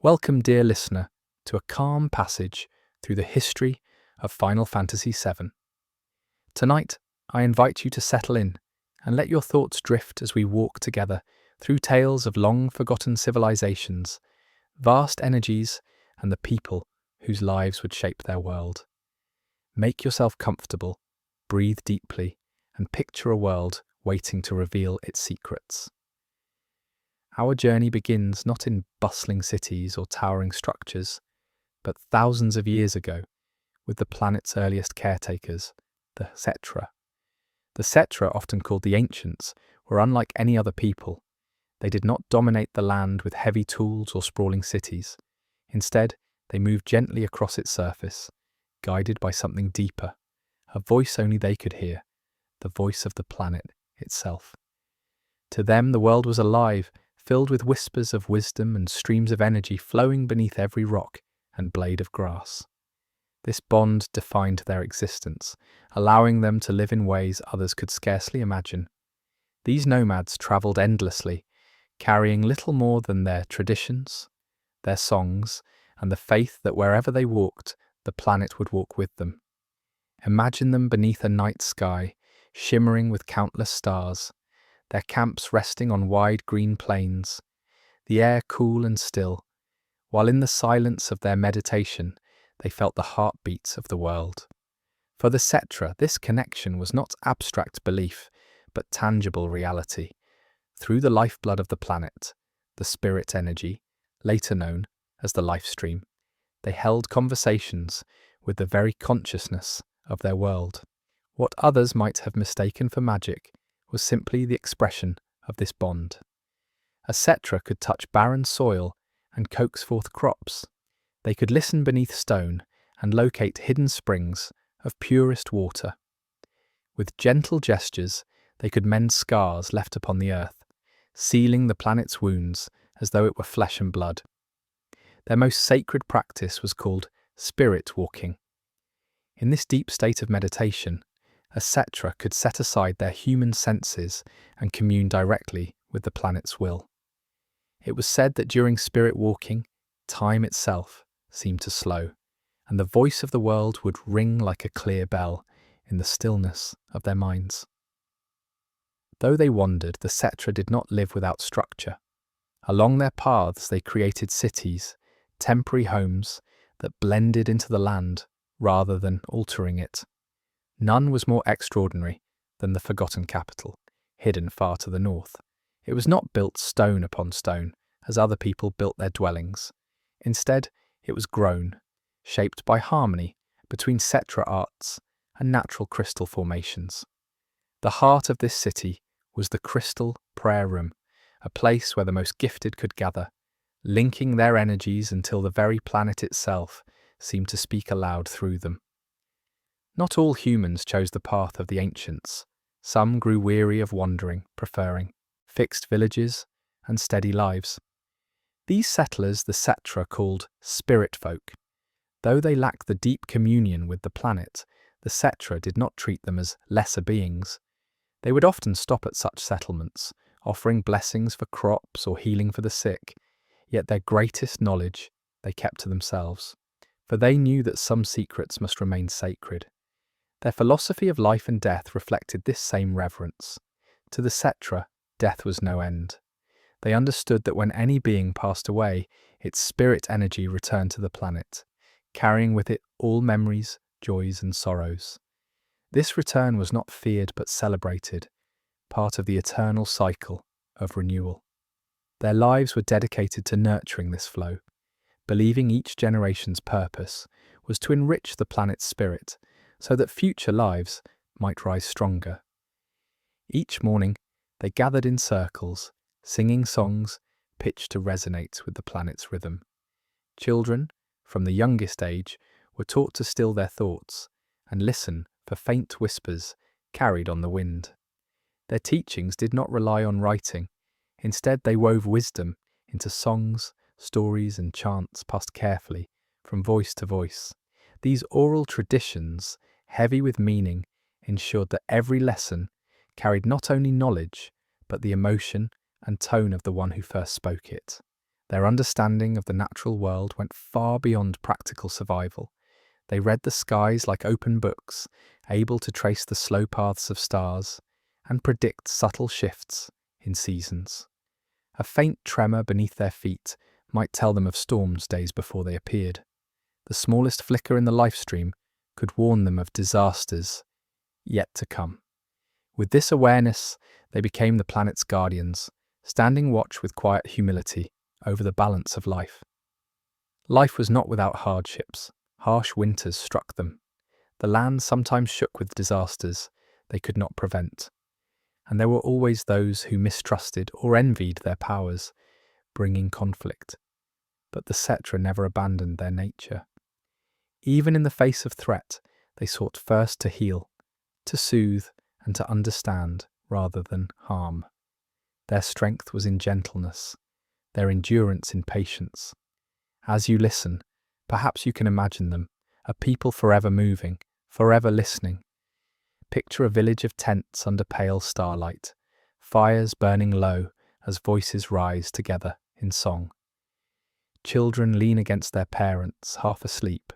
Welcome, dear listener, to a calm passage through the history of Final Fantasy VII. Tonight, I invite you to settle in and let your thoughts drift as we walk together through tales of long-forgotten civilizations, vast energies, and the people whose lives would shape their world. Make yourself comfortable, breathe deeply, and picture a world waiting to reveal its secrets. Our journey begins not in bustling cities or towering structures, but thousands of years ago, with the planet's earliest caretakers, the Cetra. The Cetra, often called the Ancients, were unlike any other people. They did not dominate the land with heavy tools or sprawling cities. Instead, they moved gently across its surface, guided by something deeper, a voice only they could hear, the voice of the planet itself. To them, the world was alive, filled with whispers of wisdom and streams of energy flowing beneath every rock and blade of grass. This bond defined their existence, allowing them to live in ways others could scarcely imagine. These nomads travelled endlessly, carrying little more than their traditions, their songs, and the faith that wherever they walked, the planet would walk with them. Imagine them beneath a night sky, shimmering with countless stars, their camps resting on wide green plains, the air cool and still, while in the silence of their meditation they felt the heartbeats of the world. For the Cetra, this connection was not abstract belief, but tangible reality. Through the lifeblood of the planet, the spirit energy, later known as the life stream, they held conversations with the very consciousness of their world. What others might have mistaken for magic was simply the expression of this bond. A Cetra could touch barren soil and coax forth crops. They could listen beneath stone and locate hidden springs of purest water. With gentle gestures, they could mend scars left upon the earth, sealing the planet's wounds as though it were flesh and blood. Their most sacred practice was called spirit walking. In this deep state of meditation, a Cetra could set aside their human senses and commune directly with the planet's will. It was said that during spirit walking, time itself seemed to slow, and the voice of the world would ring like a clear bell in the stillness of their minds. Though they wandered, the Cetra did not live without structure. Along their paths they created cities, temporary homes that blended into the land rather than altering it. None was more extraordinary than the forgotten capital, hidden far to the north. It was not built stone upon stone, as other people built their dwellings. Instead, it was grown, shaped by harmony between Cetra arts and natural crystal formations. The heart of this city was the crystal prayer room, a place where the most gifted could gather, linking their energies until the very planet itself seemed to speak aloud through them. Not all humans chose the path of the ancients. Some grew weary of wandering, preferring fixed villages and steady lives. These settlers the Cetra called spirit folk. Though they lacked the deep communion with the planet, the Cetra did not treat them as lesser beings. They would often stop at such settlements, offering blessings for crops or healing for the sick, yet their greatest knowledge they kept to themselves, for they knew that some secrets must remain sacred. Their philosophy of life and death reflected this same reverence. To the Cetra, death was no end. They understood that when any being passed away, its spirit energy returned to the planet, carrying with it all memories, joys, and sorrows. This return was not feared but celebrated, part of the eternal cycle of renewal. Their lives were dedicated to nurturing this flow, believing each generation's purpose was to enrich the planet's spirit, so that future lives might rise stronger. Each morning, they gathered in circles, singing songs pitched to resonate with the planet's rhythm. Children, from the youngest age, were taught to still their thoughts and listen for faint whispers carried on the wind. Their teachings did not rely on writing. Instead, they wove wisdom into songs, stories, and chants passed carefully from voice to voice. These oral traditions, heavy with meaning, ensured that every lesson carried not only knowledge, but the emotion and tone of the one who first spoke it. Their understanding of the natural world went far beyond practical survival. They read the skies like open books, able to trace the slow paths of stars and predict subtle shifts in seasons. A faint tremor beneath their feet might tell them of storms days before they appeared. The smallest flicker in the life stream could warn them of disasters yet to come. With this awareness, they became the planet's guardians, standing watch with quiet humility over the balance of life. Life was not without hardships. Harsh winters struck them. The land sometimes shook with disasters they could not prevent. And there were always those who mistrusted or envied their powers, bringing conflict. But the Cetra never abandoned their nature. Even in the face of threat, they sought first to heal, to soothe, and to understand rather than harm. Their strength was in gentleness, their endurance in patience. As you listen, perhaps you can imagine them, a people forever moving, forever listening. Picture a village of tents under pale starlight, fires burning low as voices rise together in song. Children lean against their parents, half asleep,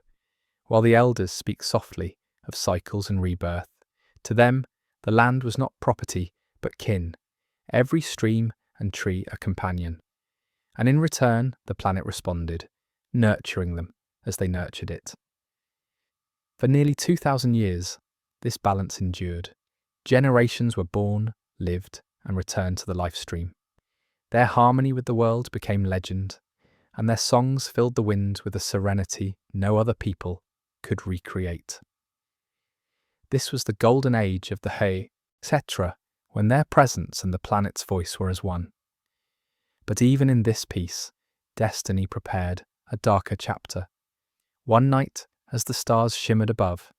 while the elders speak softly of cycles and rebirth. To them, the land was not property, but kin, every stream and tree a companion. And in return, the planet responded, nurturing them as they nurtured it. For nearly 2,000 years, this balance endured. Generations were born, lived, and returned to the life stream. Their harmony with the world became legend, and their songs filled the wind with a serenity no other people could recreate. This was the golden age of the Cetra, when their presence and the planet's voice were as one. But even in this piece, destiny prepared a darker chapter. One night, as the stars shimmered above,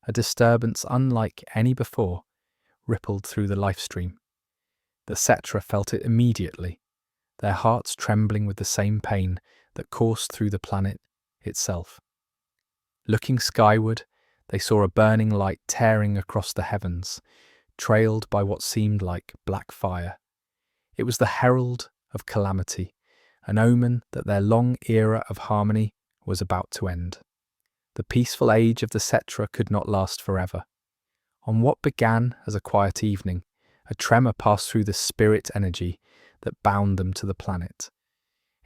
a disturbance unlike any before rippled through the life stream. The Cetra felt it immediately, their hearts trembling with the same pain that coursed through the planet itself. Looking skyward, they saw a burning light tearing across the heavens, trailed by what seemed like black fire. It was the herald of calamity, an omen that their long era of harmony was about to end. The peaceful age of the Cetra could not last forever. On what began as a quiet evening, a tremor passed through the spirit energy that bound them to the planet.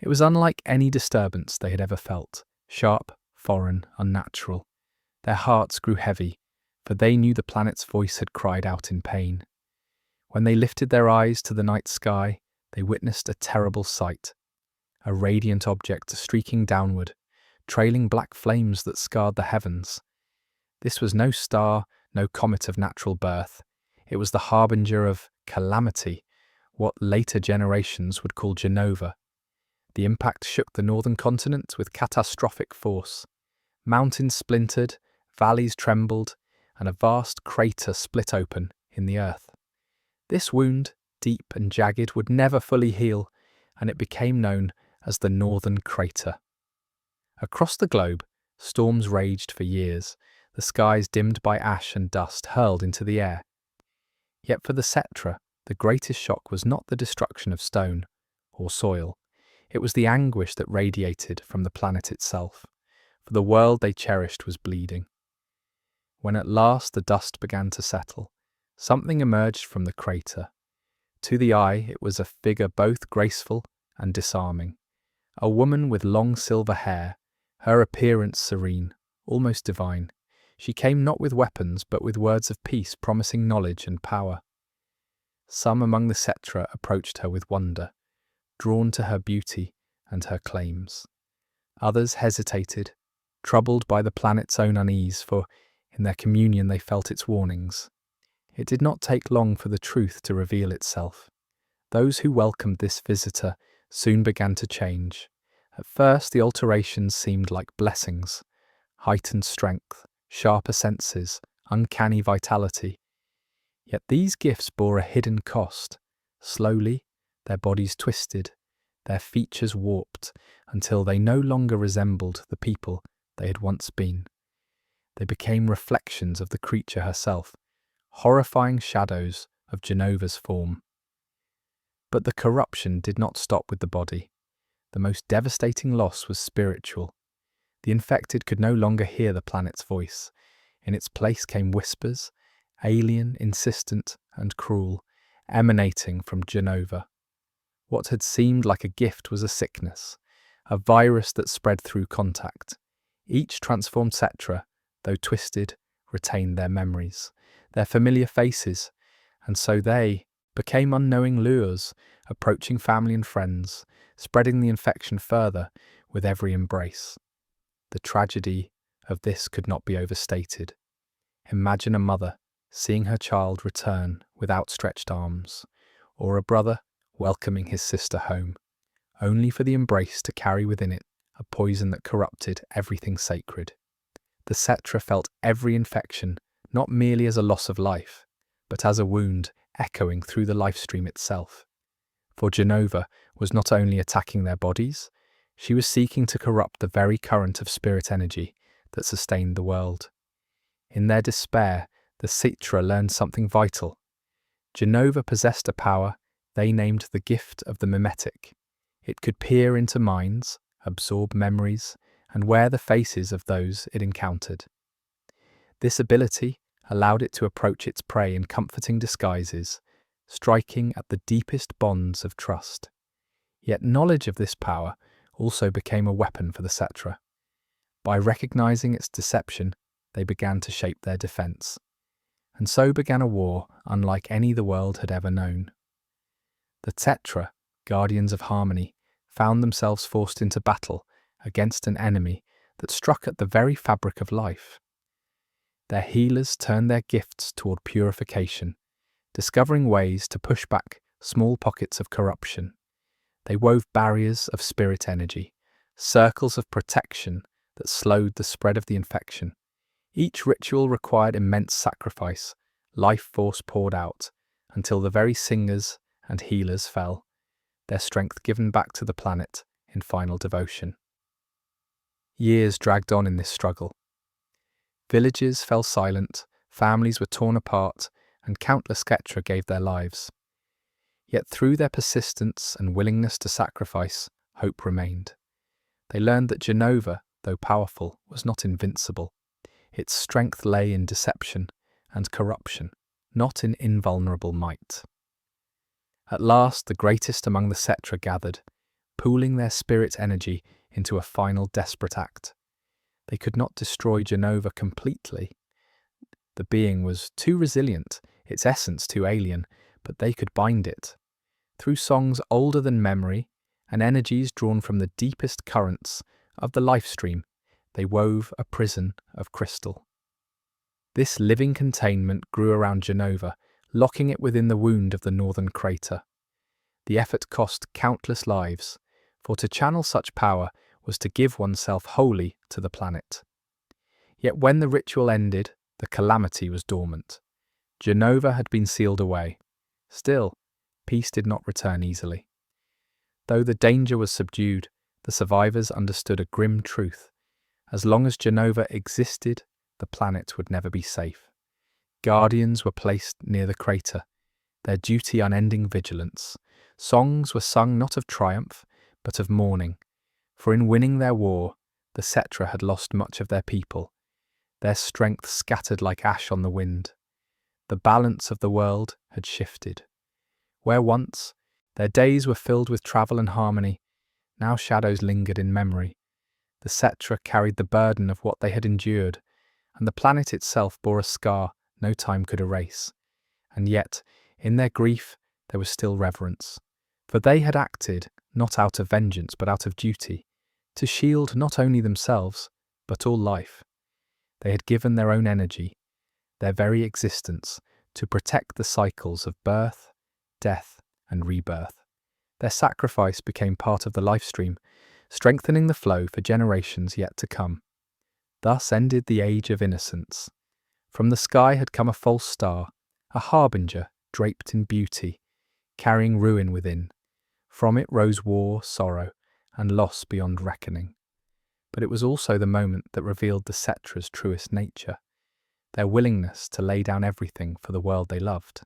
It was unlike any disturbance they had ever felt, sharp, foreign, unnatural. Their hearts grew heavy, for they knew the planet's voice had cried out in pain. When they lifted their eyes to the night sky, they witnessed a terrible sight. A radiant object streaking downward, trailing black flames that scarred the heavens. This was no star, no comet of natural birth. It was the harbinger of calamity, what later generations would call Genova. The impact shook the northern continent with catastrophic force. Mountains splintered, valleys trembled, and a vast crater split open in the earth. This wound, deep and jagged, would never fully heal, and it became known as the Northern Crater. Across the globe, storms raged for years, the skies dimmed by ash and dust hurled into the air. Yet for the Cetra, the greatest shock was not the destruction of stone or soil. It was the anguish that radiated from the planet itself, for the world they cherished was bleeding. When at last the dust began to settle, something emerged from the crater. To the eye, it was a figure both graceful and disarming. A woman with long silver hair, her appearance serene, almost divine. She came not with weapons, but with words of peace promising knowledge and power. Some among the Cetra approached her with wonder, drawn to her beauty and her claims. Others hesitated, troubled by the planet's own unease, for in their communion they felt its warnings. It did not take long for the truth to reveal itself. Those who welcomed this visitor soon began to change. At first the alterations seemed like blessings, heightened strength, sharper senses, uncanny vitality. Yet these gifts bore a hidden cost. Slowly, their bodies twisted, their features warped, until they no longer resembled the people they had once been. They became reflections of the creature herself, horrifying shadows of Genova's form. But the corruption did not stop with the body. the most devastating loss was spiritual. The infected could no longer hear the planet's voice. In its place came whispers, alien, insistent, and cruel, emanating from Genova. What had seemed like a gift was a sickness, a virus that spread through contact. Each transformed Cetra, though twisted, retained their memories, their familiar faces, and so they became unknowing lures, approaching family and friends, spreading the infection further with every embrace. The tragedy of this could not be overstated. Imagine a mother seeing her child return with outstretched arms, or a brother welcoming his sister home, only for the embrace to carry within it a poison that corrupted everything sacred. The Cetra felt every infection not merely as a loss of life, but as a wound echoing through the life stream itself. For Genova was not only attacking their bodies, she was seeking to corrupt the very current of spirit energy that sustained the world. In their despair, the Cetra learned something vital. Genova possessed a power they named the gift of the mimetic. It could peer into minds, absorb memories, and wear the faces of those it encountered. This ability allowed it to approach its prey in comforting disguises, striking at the deepest bonds of trust. Yet knowledge of this power also became a weapon for the Cetra. By recognizing its deception, they began to shape their defense. And so began a war unlike any the world had ever known. The Cetra, guardians of harmony, found themselves forced into battle against an enemy that struck at the very fabric of life. Their healers turned their gifts toward purification, discovering ways to push back small pockets of corruption. They wove barriers of spirit energy, circles of protection that slowed the spread of the infection. Each ritual required immense sacrifice, life force poured out, until the very singers and healers fell, their strength given back to the planet in final devotion. Years dragged on in this struggle. Villages fell silent, families were torn apart, and countless Cetra gave their lives. Yet through their persistence and willingness to sacrifice, hope remained. They learned that Genova, though powerful, was not invincible. Its strength lay in deception and corruption, not in invulnerable might. At last, the greatest among the Cetra gathered, pooling their spirit energy into a final desperate act. They could not destroy Genova completely. The being was too resilient, its essence too alien, but they could bind it. Through songs older than memory and energies drawn from the deepest currents of the life stream, they wove a prison of crystal. This living containment grew around Genova, locking it within the wound of the northern crater. The effort cost countless lives, for to channel such power was to give oneself wholly to the planet. Yet when the ritual ended, the calamity was dormant. Genova had been sealed away. Still, peace did not return easily. Though the danger was subdued, the survivors understood a grim truth. As long as Genova existed, the planet would never be safe. Guardians were placed near the crater, their duty unending vigilance. Songs were sung not of triumph, but of mourning, for in winning their war, the Cetra had lost much of their people, their strength scattered like ash on the wind. The balance of the world had shifted. Where once their days were filled with travel and harmony, now shadows lingered in memory. The Cetra carried the burden of what they had endured, and the planet itself bore a scar no time could erase. And yet, in their grief, there was still reverence. For they had acted not out of vengeance but out of duty, to shield not only themselves, but all life. They had given their own energy, their very existence, to protect the cycles of birth, death, and rebirth. Their sacrifice became part of the life stream, strengthening the flow for generations yet to come. Thus ended the age of innocence. From the sky had come a false star, a harbinger draped in beauty, carrying ruin within. From it rose war, sorrow, and loss beyond reckoning. But it was also the moment that revealed the Cetra's truest nature, their willingness to lay down everything for the world they loved.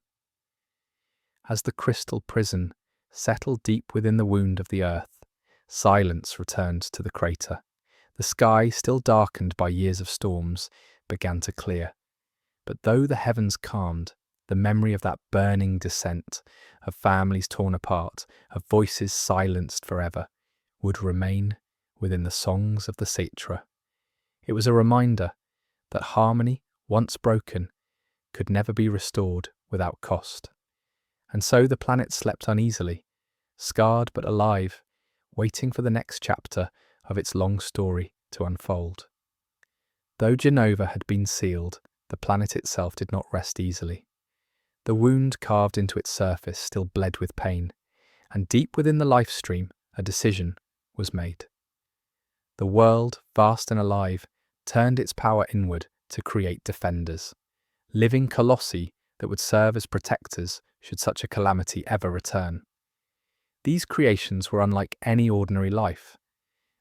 As the crystal prison settled deep within the wound of the earth, Silence returned to the crater. The sky, still darkened by years of storms, began to clear. But though the heavens calmed, the memory of that burning descent, of families torn apart, of voices silenced forever, would remain within the songs of the Cetra. It was a reminder that harmony, once broken, could never be restored without cost. And so the planet slept uneasily, scarred but alive, waiting for the next chapter of its long story to unfold. Though Genova had been sealed, the planet itself did not rest easily. The wound carved into its surface still bled with pain, and deep within the life stream, a decision was made. The world, vast and alive, turned its power inward to create defenders, living colossi that would serve as protectors should such a calamity ever return. These creations were unlike any ordinary life.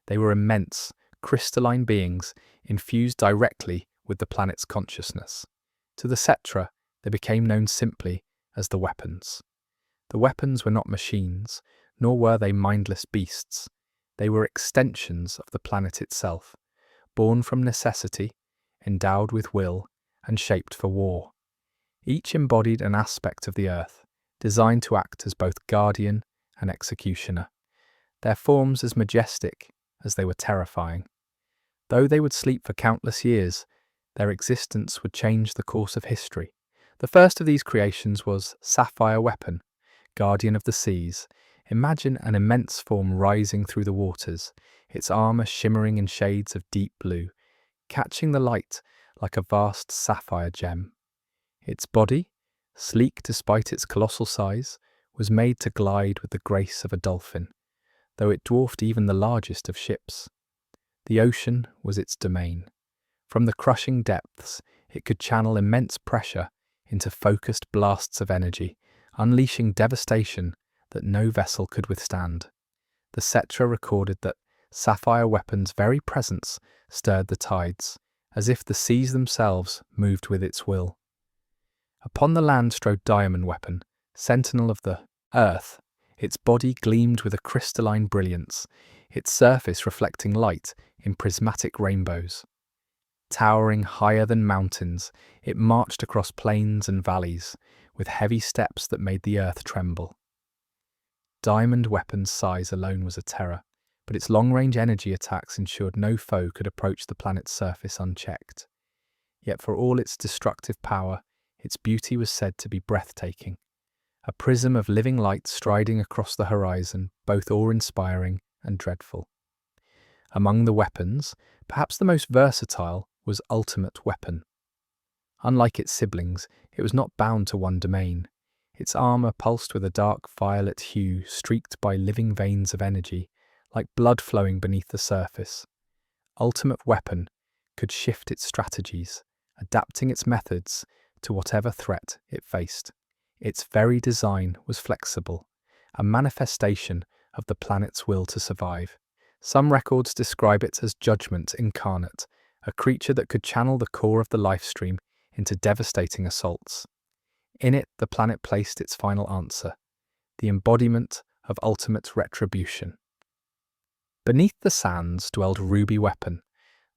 They were immense, crystalline beings infused directly with the planet's consciousness. To the Cetra, they became known simply as the weapons. The weapons were not machines, nor were they mindless beasts. They were extensions of the planet itself, born from necessity, endowed with will, and shaped for war. Each embodied an aspect of the earth, designed to act as both guardian and executioner, their forms as majestic as they were terrifying. Though they would sleep for countless years, their existence would change the course of history. The first of these creations was Sapphire Weapon, guardian of the seas. Imagine an immense form rising through the waters, its armour shimmering in shades of deep blue, catching the light like a vast sapphire gem. Its body, sleek despite its colossal size, was made to glide with the grace of a dolphin, though it dwarfed even the largest of ships. The ocean was its domain. From the crushing depths, it could channel immense pressure into focused blasts of energy, unleashing devastation that no vessel could withstand. The Cetra recorded that Sapphire Weapon's very presence stirred the tides, as if the seas themselves moved with its will. Upon the land strode Diamond Weapon, sentinel of the earth. Its body gleamed with a crystalline brilliance, its surface reflecting light in prismatic rainbows. Towering higher than mountains, it marched across plains and valleys, with heavy steps that made the earth tremble. Diamond Weapon's size alone was a terror, but its long-range energy attacks ensured no foe could approach the planet's surface unchecked. Yet for all its destructive power, its beauty was said to be breathtaking. A prism of living light striding across the horizon, both awe-inspiring and dreadful. Among the weapons, perhaps the most versatile was Ultimate Weapon. Unlike its siblings, it was not bound to one domain. Its armour pulsed with a dark violet hue streaked by living veins of energy, like blood flowing beneath the surface. Ultimate Weapon could shift its strategies, adapting its methods to whatever threat it faced. Its very design was flexible, a manifestation of the planet's will to survive. Some records describe it as Judgment incarnate, a creature that could channel the core of the life stream into devastating assaults. In it, the planet placed its final answer, the embodiment of ultimate retribution. Beneath the sands dwelled Ruby Weapon,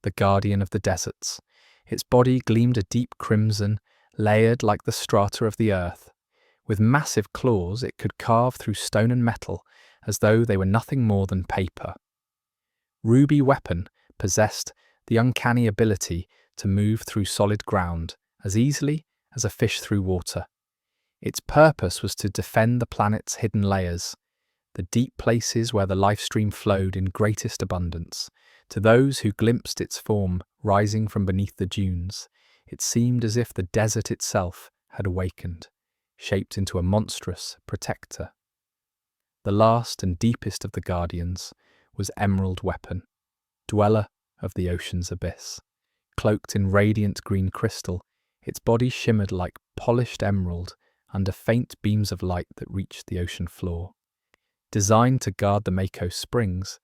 the guardian of the deserts. Its body gleamed a deep crimson, layered like the strata of the earth. With massive claws, it could carve through stone and metal as though they were nothing more than paper. Ruby Weapon possessed the uncanny ability to move through solid ground as easily as a fish through water. Its purpose was to defend the planet's hidden layers, the deep places where the life stream flowed in greatest abundance. To those who glimpsed its form rising from beneath the dunes, it seemed as if the desert itself had awakened, shaped into a monstrous protector. The last and deepest of the guardians was Emerald Weapon, dweller of the ocean's abyss. Cloaked in radiant green crystal, its body shimmered like polished emerald under faint beams of light that reached the ocean floor. Designed to guard the Mako Springs,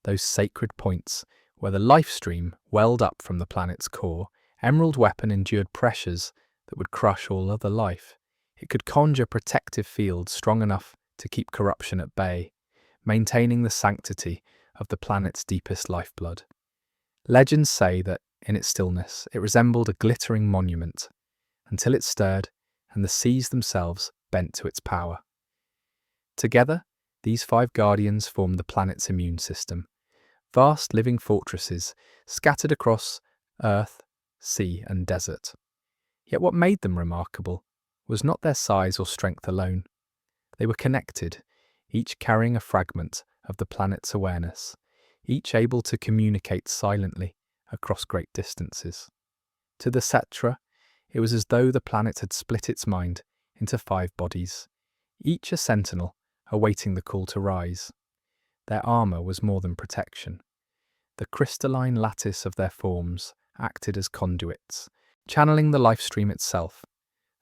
those sacred points where the life stream welled up from the planet's core, Emerald Weapon endured pressures that would crush all other life. It could conjure protective fields strong enough to keep corruption at bay, maintaining the sanctity of the planet's deepest lifeblood. Legends say that, in its stillness, it resembled a glittering monument, until it stirred and the seas themselves bent to its power. Together, these 5 guardians formed the planet's immune system, vast living fortresses scattered across earth, sea, and desert. Yet what made them remarkable was not their size or strength alone. They were connected, each carrying a fragment of the planet's awareness, each able to communicate silently across great distances. To the Cetra, it was as though the planet had split its mind into 5 bodies, each a sentinel awaiting the call to rise. Their armour was more than protection. The crystalline lattice of their forms acted as conduits, channeling the life stream itself.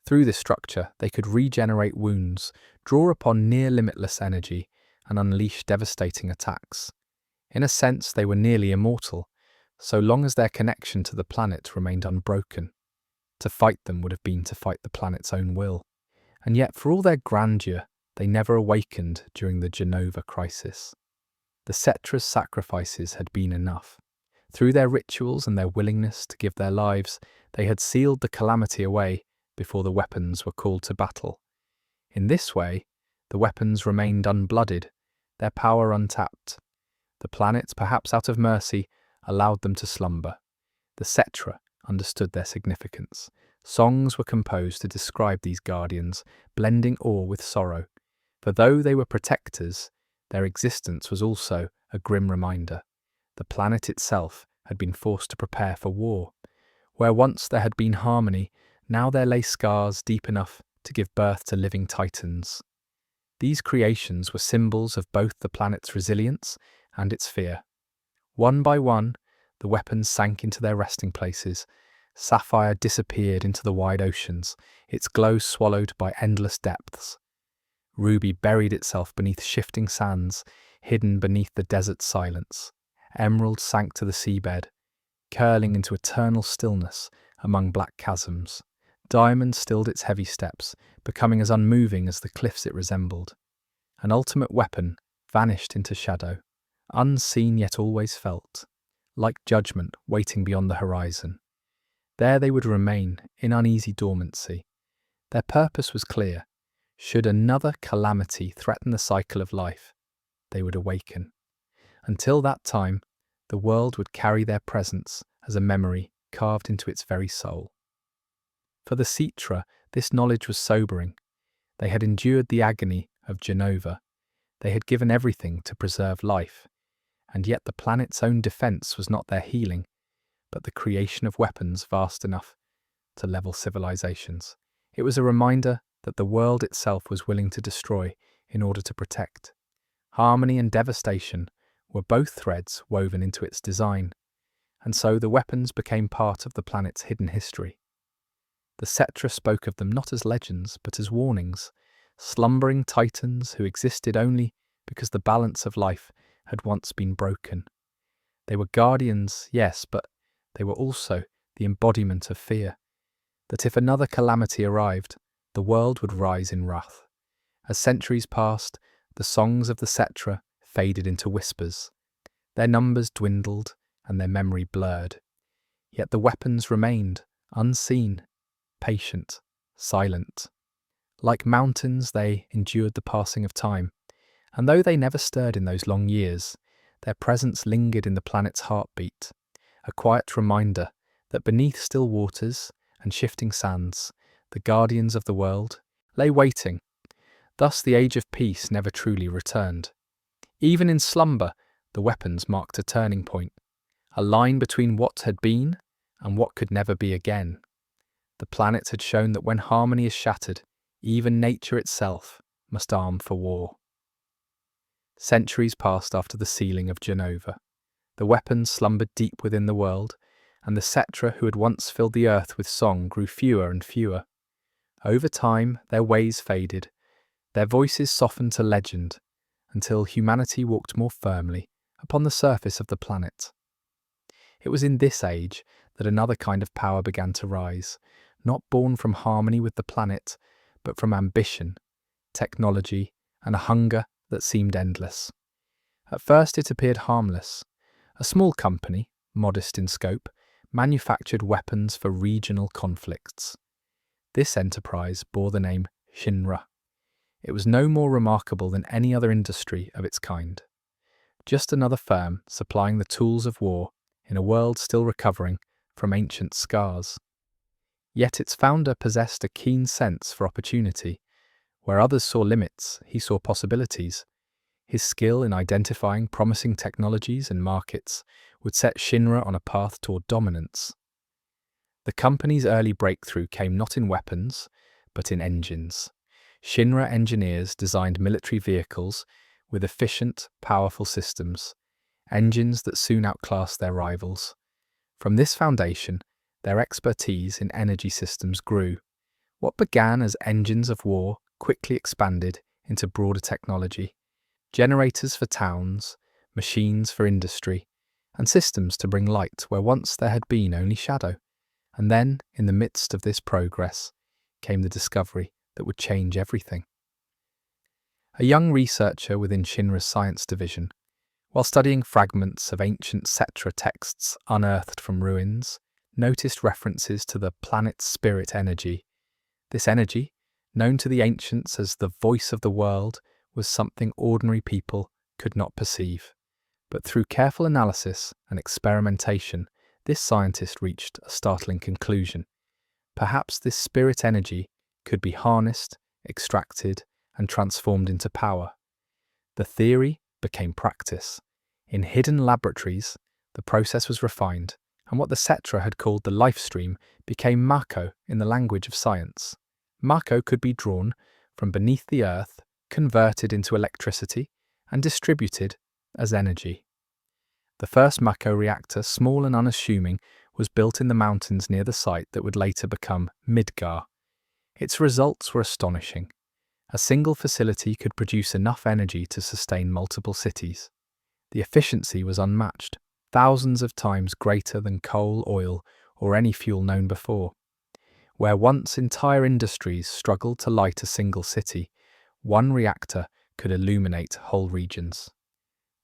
Through this structure, they could regenerate wounds, draw upon near-limitless energy, and unleash devastating attacks. In a sense, they were nearly immortal, so long as their connection to the planet remained unbroken. To fight them would have been to fight the planet's own will. And yet, for all their grandeur, they never awakened during the Genova crisis. The Cetra's sacrifices had been enough. Through their rituals and their willingness to give their lives, they had sealed the calamity away before the weapons were called to battle. In this way, the weapons remained unblooded, their power untapped. The planet, perhaps out of mercy, allowed them to slumber. The Cetra understood their significance. Songs were composed to describe these guardians, blending awe with sorrow. For though they were protectors, their existence was also a grim reminder. The planet itself had been forced to prepare for war. Where once there had been harmony, now there lay scars deep enough to give birth to living titans. These creations were symbols of both the planet's resilience and its fear. One by one, the weapons sank into their resting places. Sapphire disappeared into the wide oceans, its glow swallowed by endless depths. Ruby buried itself beneath shifting sands, hidden beneath the desert's silence. Emerald sank to the seabed, curling into eternal stillness among black chasms. Diamond stilled its heavy steps, becoming as unmoving as the cliffs it resembled. An ultimate weapon vanished into shadow, unseen yet always felt, like judgment waiting beyond the horizon. There they would remain in uneasy dormancy. Their purpose was clear. Should another calamity threaten the cycle of life, they would awaken. Until that time, the world would carry their presence as a memory carved into its very soul. For the Cetra, this knowledge was sobering. They had endured the agony of Genova. They had given everything to preserve life. And yet the planet's own defense was not their healing, but the creation of weapons vast enough to level civilizations. It was a reminder that the world itself was willing to destroy in order to protect. Harmony and devastation were both threads woven into its design, and so the weapons became part of the planet's hidden history. The Cetra spoke of them not as legends, but as warnings, slumbering titans who existed only because the balance of life had once been broken. They were guardians, yes, but they were also the embodiment of fear, that if another calamity arrived, the world would rise in wrath. As centuries passed, the songs of the Cetra faded into whispers. Their numbers dwindled and their memory blurred. Yet the weapons remained, unseen, patient, silent. Like mountains, they endured the passing of time, and though they never stirred in those long years, their presence lingered in the planet's heartbeat, a quiet reminder that beneath still waters and shifting sands, the guardians of the world lay waiting. Thus the age of peace never truly returned. Even in slumber, the weapons marked a turning point, a line between what had been and what could never be again. The planet had shown that when harmony is shattered, even nature itself must arm for war. Centuries passed after the sealing of Genova. The weapons slumbered deep within the world, and the Cetra who had once filled the earth with song grew fewer and fewer. Over time, their ways faded, their voices softened to legend, until humanity walked more firmly upon the surface of the planet. It was in this age that another kind of power began to rise, not born from harmony with the planet, but from ambition, technology, and a hunger that seemed endless. At first it appeared harmless. A small company, modest in scope, manufactured weapons for regional conflicts. This enterprise bore the name Shinra. It was no more remarkable than any other industry of its kind. Just another firm supplying the tools of war in a world still recovering from ancient scars. Yet its founder possessed a keen sense for opportunity. Where others saw limits, he saw possibilities. His skill in identifying promising technologies and markets would set Shinra on a path toward dominance. The company's early breakthrough came not in weapons, but in engines. Shinra engineers designed military vehicles with efficient, powerful systems, engines that soon outclassed their rivals. From this foundation, their expertise in energy systems grew. What began as engines of war quickly expanded into broader technology. Generators for towns, machines for industry, and systems to bring light where once there had been only shadow. And then, in the midst of this progress, came the discovery that would change everything. A young researcher within Shinra's science division, while studying fragments of ancient Cetra texts unearthed from ruins, noticed references to the planet's spirit energy. This energy, known to the ancients as the voice of the world, was something ordinary people could not perceive. But through careful analysis and experimentation, this scientist reached a startling conclusion. Perhaps this spirit energy could be harnessed, extracted, and transformed into power. The theory became practice. In hidden laboratories, the process was refined, and what the Cetra had called the life stream became Mako in the language of science. Mako could be drawn from beneath the earth, converted into electricity, and distributed as energy. The first Mako reactor, small and unassuming, was built in the mountains near the site that would later become Midgar. Its results were astonishing. A single facility could produce enough energy to sustain multiple cities. The efficiency was unmatched, thousands of times greater than coal, oil, or any fuel known before. Where once entire industries struggled to light a single city, one reactor could illuminate whole regions.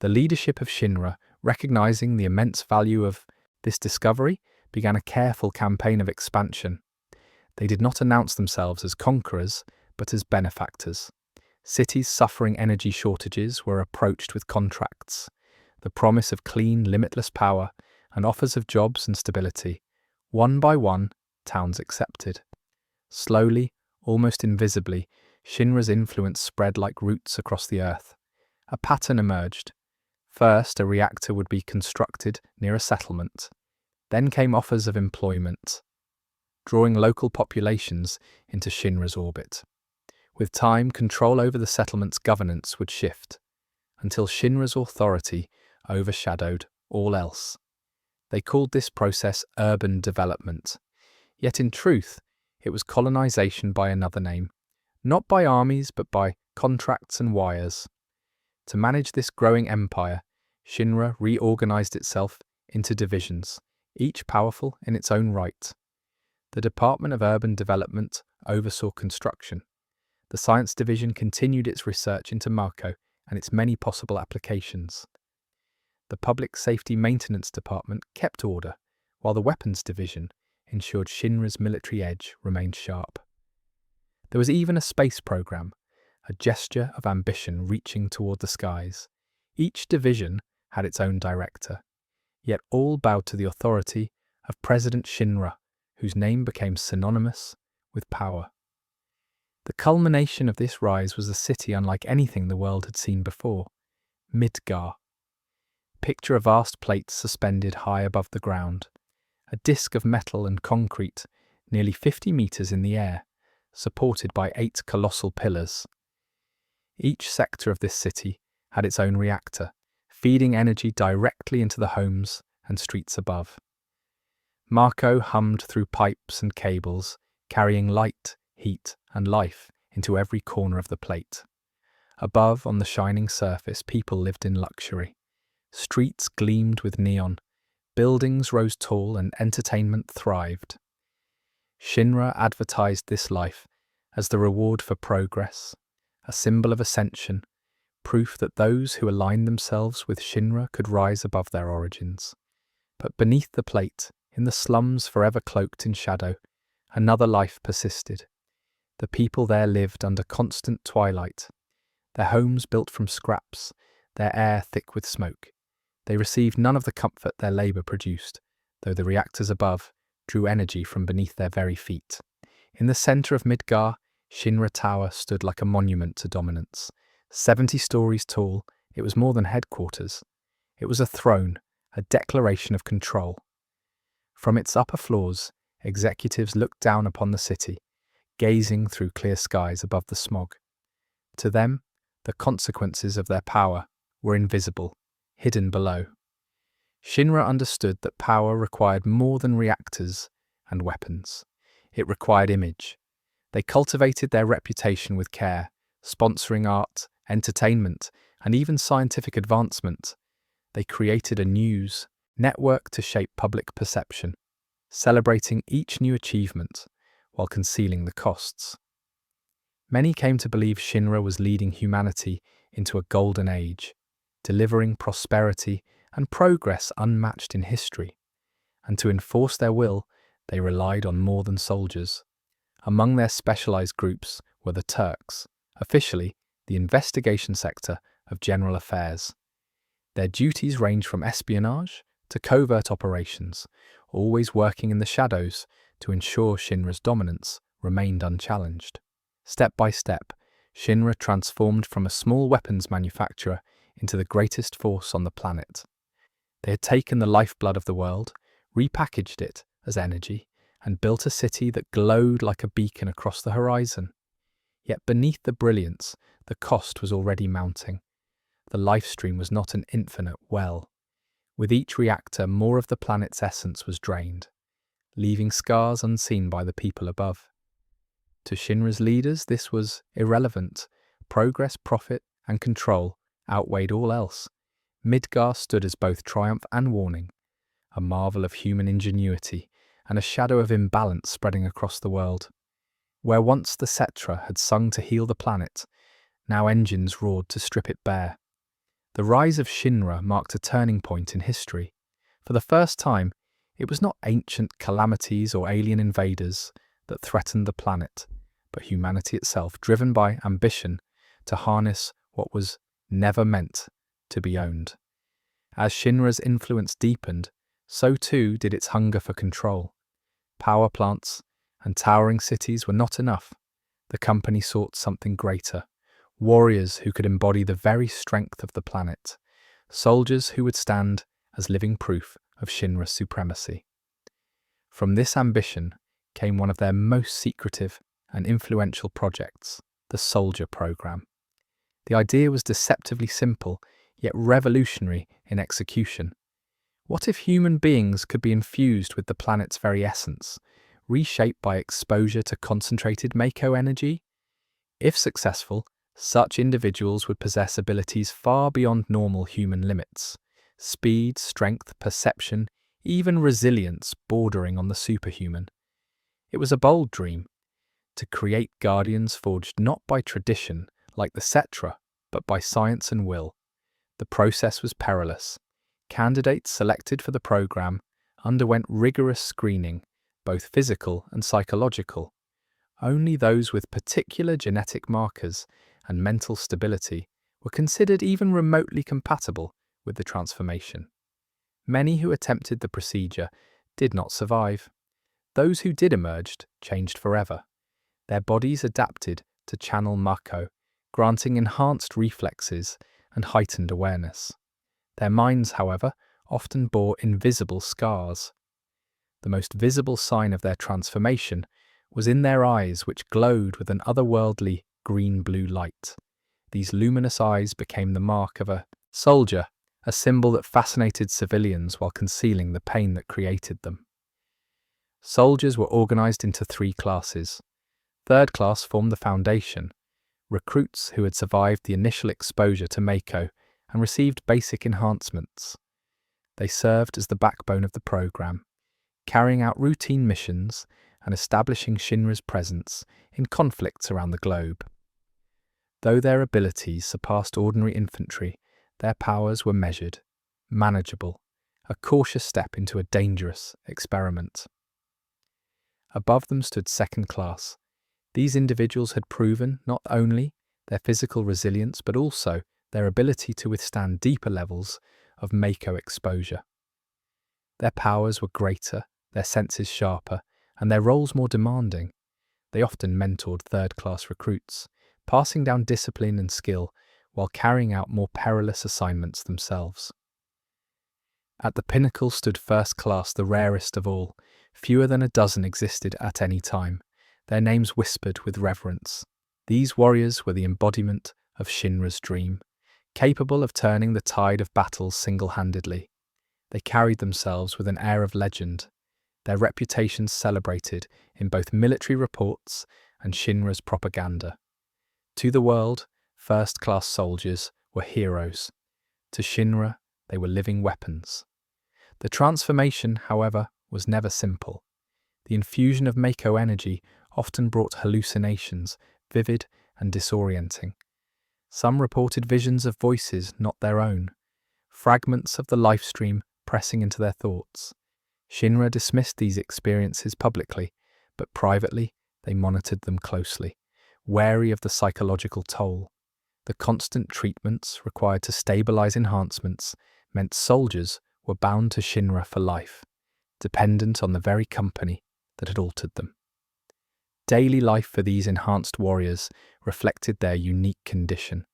The leadership of Shinra, recognizing the immense value of this discovery, began a careful campaign of expansion. They did not announce themselves as conquerors, but as benefactors. Cities suffering energy shortages were approached with contracts, the promise of clean, limitless power, and offers of jobs and stability. One by one, towns accepted. Slowly, almost invisibly, Shinra's influence spread like roots across the earth. A pattern emerged. First, a reactor would be constructed near a settlement. Then came offers of employment, drawing local populations into Shinra's orbit. With time, control over the settlement's governance would shift, until Shinra's authority overshadowed all else. They called this process urban development. Yet in truth, it was colonization by another name, not by armies but by contracts and wires. To manage this growing empire, Shinra reorganized itself into divisions, each powerful in its own right. The Department of Urban Development oversaw construction. The Science Division continued its research into Mako and its many possible applications. The Public Safety Maintenance Department kept order, while the Weapons Division ensured Shinra's military edge remained sharp. There was even a space program, a gesture of ambition reaching toward the skies. Each division had its own director, yet all bowed to the authority of President Shinra, whose name became synonymous with power. The culmination of this rise was a city unlike anything the world had seen before, Midgar. Picture a vast plate suspended high above the ground, a disk of metal and concrete nearly 50 meters in the air, supported by 8 colossal pillars. Each sector of this city had its own reactor, feeding energy directly into the homes and streets above. Mako hummed through pipes and cables, carrying light, heat, and life into every corner of the plate. Above, on the shining surface, people lived in luxury. Streets gleamed with neon, buildings rose tall, and entertainment thrived. Shinra advertised this life as the reward for progress, a symbol of ascension, proof that those who aligned themselves with Shinra could rise above their origins. But beneath the plate, in the slums forever cloaked in shadow, another life persisted. The people there lived under constant twilight, their homes built from scraps, their air thick with smoke. They received none of the comfort their labour produced, though the reactors above drew energy from beneath their very feet. In the centre of Midgar, Shinra Tower stood like a monument to dominance. 70 stories tall, it was more than headquarters. It was a throne, a declaration of control. From its upper floors, executives looked down upon the city, gazing through clear skies above the smog. To them, the consequences of their power were invisible, hidden below. Shinra understood that power required more than reactors and weapons. It required image. They cultivated their reputation with care, sponsoring art, entertainment, and even scientific advancement. They created a news network to shape public perception, celebrating each new achievement while concealing the costs. Many came to believe Shinra was leading humanity into a golden age, delivering prosperity and progress unmatched in history. And to enforce their will, they relied on more than soldiers. Among their specialized groups were the Turks, officially the investigation sector of general affairs. Their duties ranged from espionage to covert operations, always working in the shadows to ensure Shinra's dominance remained unchallenged. Step by step, Shinra transformed from a small weapons manufacturer into the greatest force on the planet. They had taken the lifeblood of the world, repackaged it as energy, and built a city that glowed like a beacon across the horizon. Yet beneath the brilliance, the cost was already mounting. The life stream was not an infinite well. With each reactor, more of the planet's essence was drained, leaving scars unseen by the people above. To Shinra's leaders, this was irrelevant. Progress, profit, and control outweighed all else. Midgar stood as both triumph and warning, a marvel of human ingenuity and a shadow of imbalance spreading across the world. Where once the Cetra had sung to heal the planet, now engines roared to strip it bare. The rise of Shinra marked a turning point in history. For the first time, it was not ancient calamities or alien invaders that threatened the planet, but humanity itself, driven by ambition to harness what was never meant to be owned. As Shinra's influence deepened, so too did its hunger for control. Power plants and towering cities were not enough. The company sought something greater. Warriors who could embody the very strength of the planet. Soldiers who would stand as living proof of Shinra's supremacy. From this ambition came one of their most secretive and influential projects, the Soldier Program. The idea was deceptively simple, yet revolutionary in execution. What if human beings could be infused with the planet's very essence, reshaped by exposure to concentrated Mako energy? If successful, such individuals would possess abilities far beyond normal human limits. Speed, strength, perception, even resilience bordering on the superhuman. It was a bold dream, to create guardians forged not by tradition, like the Cetra, but by science and will. The process was perilous. Candidates selected for the program underwent rigorous screening, both physical and psychological. Only those with particular genetic markers and mental stability were considered even remotely compatible with the transformation. Many who attempted the procedure did not survive. Those who did emerged changed forever. Their bodies adapted to channel Mako, granting enhanced reflexes and heightened awareness. Their minds, however, often bore invisible scars. The most visible sign of their transformation was in their eyes, which glowed with an otherworldly green-blue light. These luminous eyes became the mark of a soldier, a symbol that fascinated civilians while concealing the pain that created them. Soldiers were organized into 3 classes. Third class formed the foundation, recruits who had survived the initial exposure to Mako and received basic enhancements. They served as the backbone of the program, carrying out routine missions and establishing Shinra's presence in conflicts around the globe. Though their abilities surpassed ordinary infantry, their powers were measured, manageable, a cautious step into a dangerous experiment. Above them stood second class. These individuals had proven not only their physical resilience but also their ability to withstand deeper levels of Mako exposure. Their powers were greater, their senses sharper, and their roles more demanding. They often mentored third-class recruits, passing down discipline and skill while carrying out more perilous assignments themselves. At the pinnacle stood first class, the rarest of all. Fewer than a dozen existed at any time, their names whispered with reverence. These warriors were the embodiment of Shinra's dream, capable of turning the tide of battles single-handedly. They carried themselves with an air of legend, their reputations celebrated in both military reports and Shinra's propaganda. To the world, first-class soldiers were heroes. To Shinra, they were living weapons. The transformation, however, was never simple. The infusion of Mako energy often brought hallucinations, vivid and disorienting. Some reported visions of voices not their own, fragments of the life stream pressing into their thoughts. Shinra dismissed these experiences publicly, but privately they monitored them closely, wary of the psychological toll. The constant treatments required to stabilize enhancements meant soldiers were bound to Shinra for life, dependent on the very company that had altered them. Daily life for these enhanced warriors reflected their unique condition.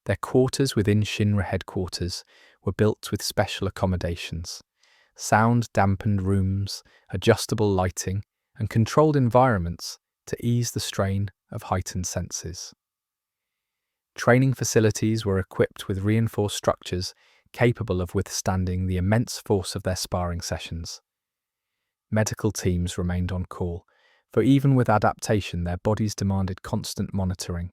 Their quarters within Shinra headquarters were built with special accommodations, sound-dampened rooms, adjustable lighting, and controlled environments to ease the strain of heightened senses. Training facilities were equipped with reinforced structures capable of withstanding the immense force of their sparring sessions. Medical teams remained on call, for even with adaptation their bodies demanded constant monitoring.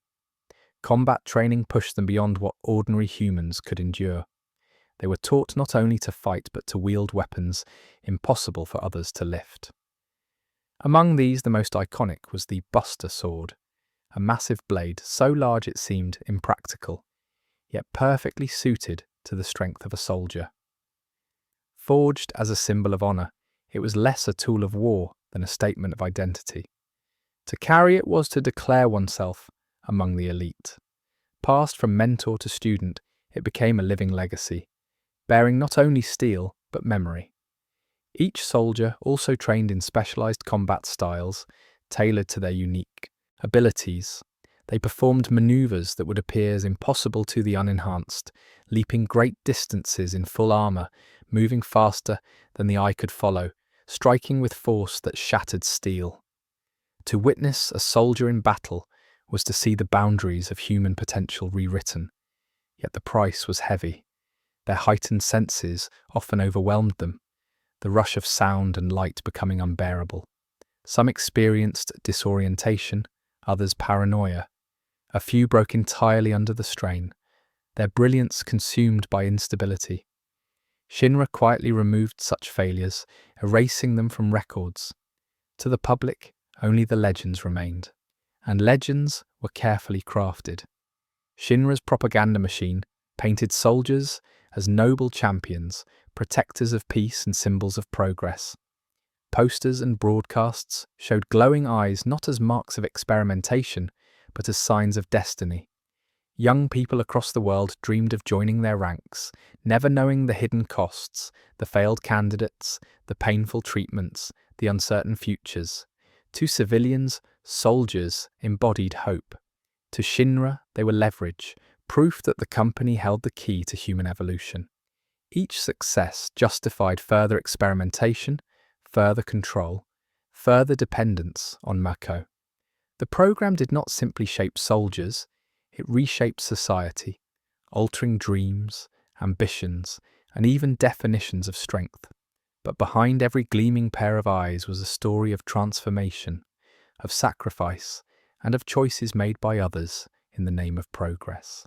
Combat training pushed them beyond what ordinary humans could endure. They were taught not only to fight but to wield weapons impossible for others to lift. Among these, the most iconic was the Buster Sword, a massive blade so large it seemed impractical, yet perfectly suited to the strength of a soldier. Forged as a symbol of honor, it was less a tool of war than a statement of identity. To carry it was to declare oneself among the elite. Passed from mentor to student, it became a living legacy, bearing not only steel but memory. Each soldier also trained in specialized combat styles, tailored to their unique abilities. They performed maneuvers that would appear as impossible to the unenhanced, leaping great distances in full armor, moving faster than the eye could follow, striking with force that shattered steel. To witness a soldier in battle was to see the boundaries of human potential rewritten, yet the price was heavy. Their heightened senses often overwhelmed them, the rush of sound and light becoming unbearable. Some experienced disorientation, others paranoia. A few broke entirely under the strain, their brilliance consumed by instability. Shinra quietly removed such failures, erasing them from records. To the public, only the legends remained, and legends were carefully crafted. Shinra's propaganda machine painted soldiers as noble champions, protectors of peace and symbols of progress. Posters and broadcasts showed glowing eyes not as marks of experimentation, but as signs of destiny. Young people across the world dreamed of joining their ranks, never knowing the hidden costs, the failed candidates, the painful treatments, the uncertain futures. To civilians, soldiers embodied hope. To Shinra, they were leverage, proof that the company held the key to human evolution. Each success justified further experimentation, further control, further dependence on Mako. The program did not simply shape soldiers, it reshaped society, altering dreams, ambitions, and even definitions of strength. But behind every gleaming pair of eyes was a story of transformation, of sacrifice, and of choices made by others in the name of progress.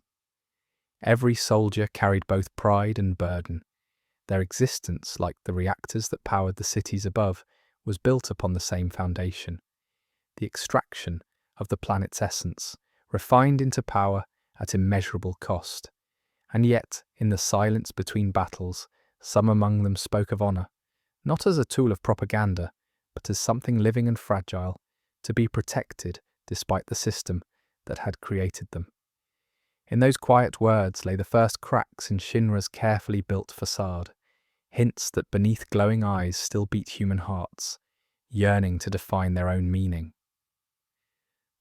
Every soldier carried both pride and burden. Their existence, like the reactors that powered the cities above, was built upon the same foundation: the extraction of the planet's essence, refined into power at immeasurable cost. And yet, in the silence between battles, some among them spoke of honor, not as a tool of propaganda, but as something living and fragile, to be protected despite the system that had created them. In those quiet words lay the first cracks in Shinra's carefully built facade, hints that beneath glowing eyes still beat human hearts, yearning to define their own meaning.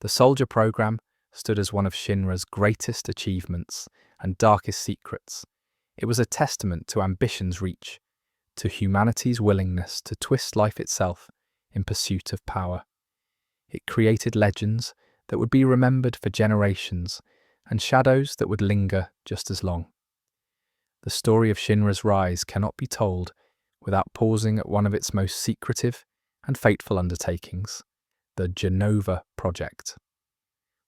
The soldier program stood as one of Shinra's greatest achievements and darkest secrets. It was a testament to ambition's reach, to humanity's willingness to twist life itself in pursuit of power. It created legends that would be remembered for generations and shadows that would linger just as long. The story of Shinra's rise cannot be told without pausing at one of its most secretive and fateful undertakings, the Genova Project.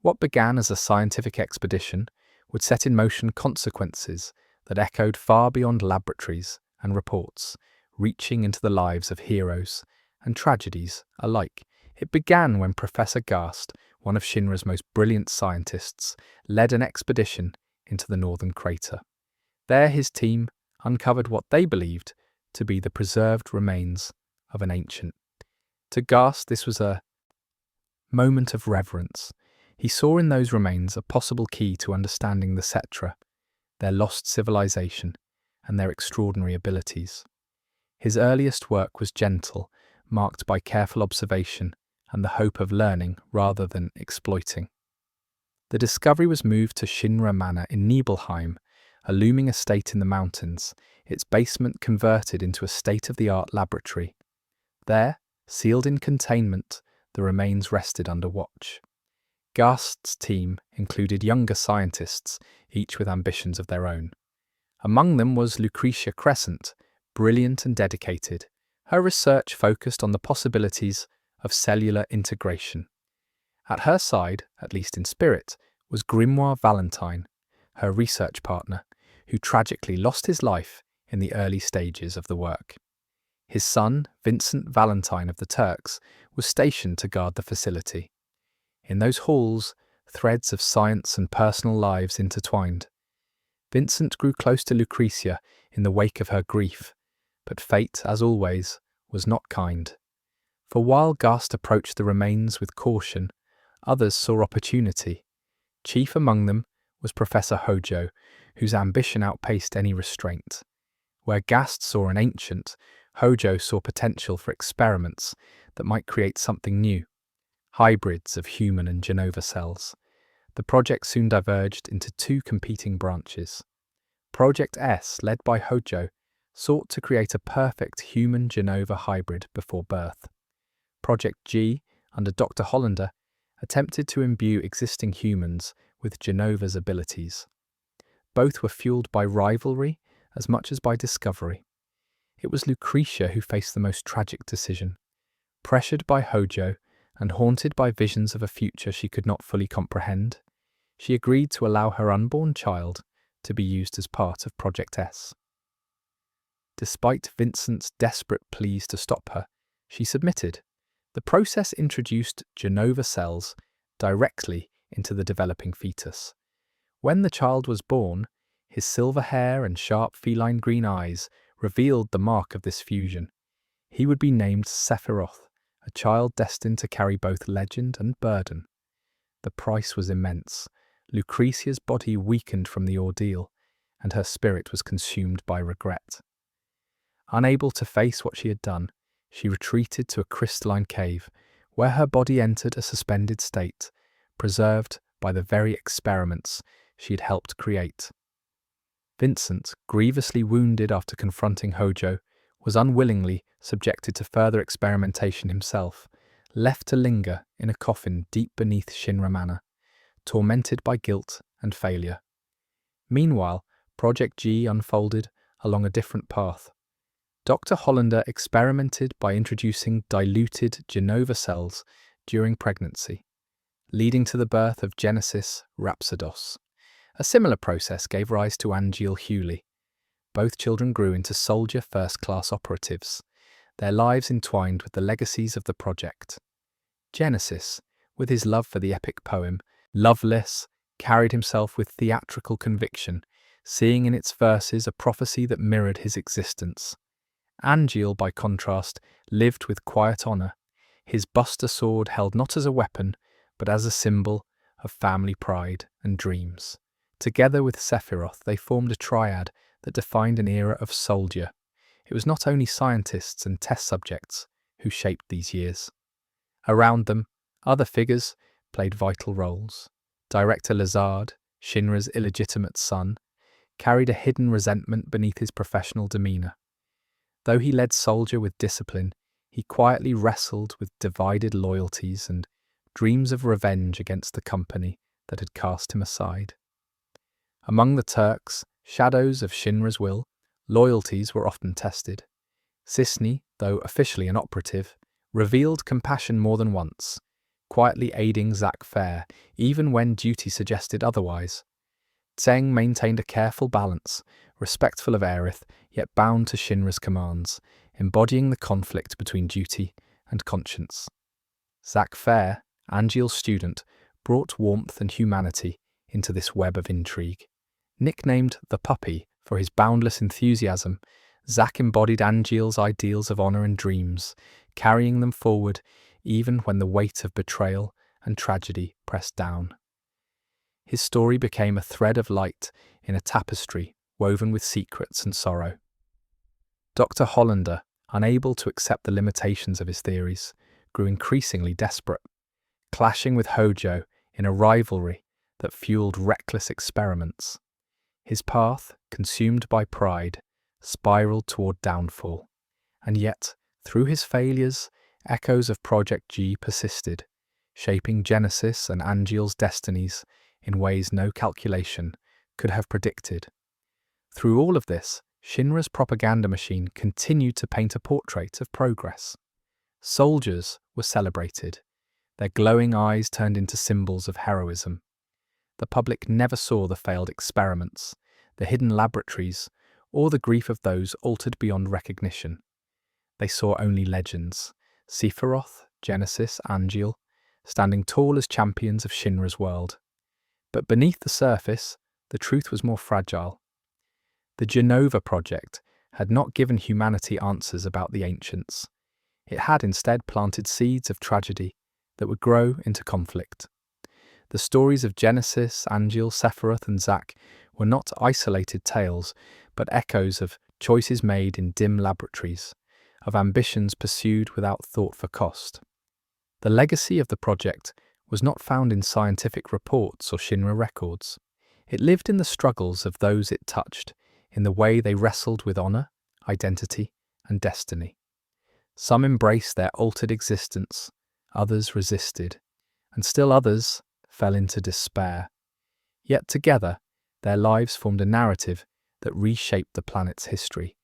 What began as a scientific expedition would set in motion consequences that echoed far beyond laboratories and reports, reaching into the lives of heroes and tragedies alike. It began when Professor Gast, one of Shinra's most brilliant scientists, led an expedition into the northern crater. There his team uncovered what they believed to be the preserved remains of an ancient. To Gast, this was a moment of reverence. He saw in those remains a possible key to understanding the Cetra, their lost civilization, and their extraordinary abilities. His earliest work was gentle, marked by careful observation and the hope of learning rather than exploiting. The discovery was moved to Shinra Manor in Nibelheim, a looming estate in the mountains, its basement converted into a state-of-the-art laboratory. There, sealed in containment, the remains rested under watch. Gast's team included younger scientists, each with ambitions of their own. Among them was Lucretia Crescent, brilliant and dedicated. Her research focused on the possibilities of cellular integration. At her side, at least in spirit, was Grimoire Valentine, her research partner, who tragically lost his life in the early stages of the work. His son, Vincent Valentine of the Turks, was stationed to guard the facility. In those halls, threads of science and personal lives intertwined. Vincent grew close to Lucretia in the wake of her grief, but fate, as always, was not kind. For while Gast approached the remains with caution, others saw opportunity. Chief among them was Professor Hojo, whose ambition outpaced any restraint. Where Gast saw an ancient, Hojo saw potential for experiments that might create something new, hybrids of human and Genova cells. The project soon diverged into two competing branches. Project S, led by Hojo, sought to create a perfect human-Genova hybrid before birth. Project G, under Dr. Hollander, attempted to imbue existing humans with Genova's abilities. Both were fueled by rivalry as much as by discovery. It was Lucretia who faced the most tragic decision. Pressured by Hojo and haunted by visions of a future she could not fully comprehend, she agreed to allow her unborn child to be used as part of Project S. Despite Vincent's desperate pleas to stop her, she submitted. The process introduced Genova cells directly into the developing fetus. When the child was born, his silver hair and sharp feline green eyes revealed the mark of this fusion. He would be named Sephiroth, a child destined to carry both legend and burden. The price was immense. Lucretia's body weakened from the ordeal, and her spirit was consumed by regret. Unable to face what she had done, she retreated to a crystalline cave, where her body entered a suspended state, preserved by the very experiments she had helped create. Vincent, grievously wounded after confronting Hojo, was unwillingly subjected to further experimentation himself, left to linger in a coffin deep beneath Shinra Manor, tormented by guilt and failure. Meanwhile, Project G unfolded along a different path. Dr. Hollander experimented by introducing diluted Genova cells during pregnancy, leading to the birth of Genesis Rhapsodos. A similar process gave rise to Angel Hewley. Both children grew into soldier first-class operatives, their lives entwined with the legacies of the project. Genesis, with his love for the epic poem, Loveless carried himself with theatrical conviction, seeing in its verses a prophecy that mirrored his existence. Angeal, by contrast, lived with quiet honour, his buster sword held not as a weapon, but as a symbol of family pride and dreams. Together with Sephiroth, they formed a triad that defined an era of soldier. It was not only scientists and test subjects who shaped these years. Around them, other figures played vital roles. Director Lazard, Shinra's illegitimate son, carried a hidden resentment beneath his professional demeanour. Though he led Soldier with discipline, he quietly wrestled with divided loyalties and dreams of revenge against the company that had cast him aside. Among the Turks, shadows of Shinra's will, loyalties were often tested. Cisne, though officially an operative, revealed compassion more than once, quietly aiding Zack Fair even when duty suggested otherwise. Tseng maintained a careful balance, respectful of Aerith, yet bound to Shinra's commands, embodying the conflict between duty and conscience. Zack Fair, Angeal's student, brought warmth and humanity into this web of intrigue. Nicknamed the Puppy for his boundless enthusiasm, Zack embodied Angeal's ideals of honour and dreams, carrying them forward even when the weight of betrayal and tragedy pressed down. His story became a thread of light in a tapestry woven with secrets and sorrow. Dr. Hollander, unable to accept the limitations of his theories, grew increasingly desperate, clashing with Hojo in a rivalry that fueled reckless experiments. His path, consumed by pride, spiraled toward downfall, and yet, through his failures, echoes of Project G persisted, shaping Genesis and Angeal's destinies in ways no calculation could have predicted. Through all of this, Shinra's propaganda machine continued to paint a portrait of progress. Soldiers were celebrated, their glowing eyes turned into symbols of heroism. The public never saw the failed experiments, the hidden laboratories, or the grief of those altered beyond recognition. They saw only legends, Sephiroth, Genesis, Angeal, standing tall as champions of Shinra's world. But beneath the surface, the truth was more fragile. The Genova project had not given humanity answers about the ancients. It had instead planted seeds of tragedy that would grow into conflict. The stories of Genesis, Angeal, Sephiroth, and Zack were not isolated tales, but echoes of choices made in dim laboratories, of ambitions pursued without thought for cost. The legacy of the project was not found in scientific reports or Shinra records. It lived in the struggles of those it touched, in the way they wrestled with honor, identity, and destiny. Some embraced their altered existence, others resisted, and still others fell into despair. Yet together, their lives formed a narrative that reshaped the planet's history.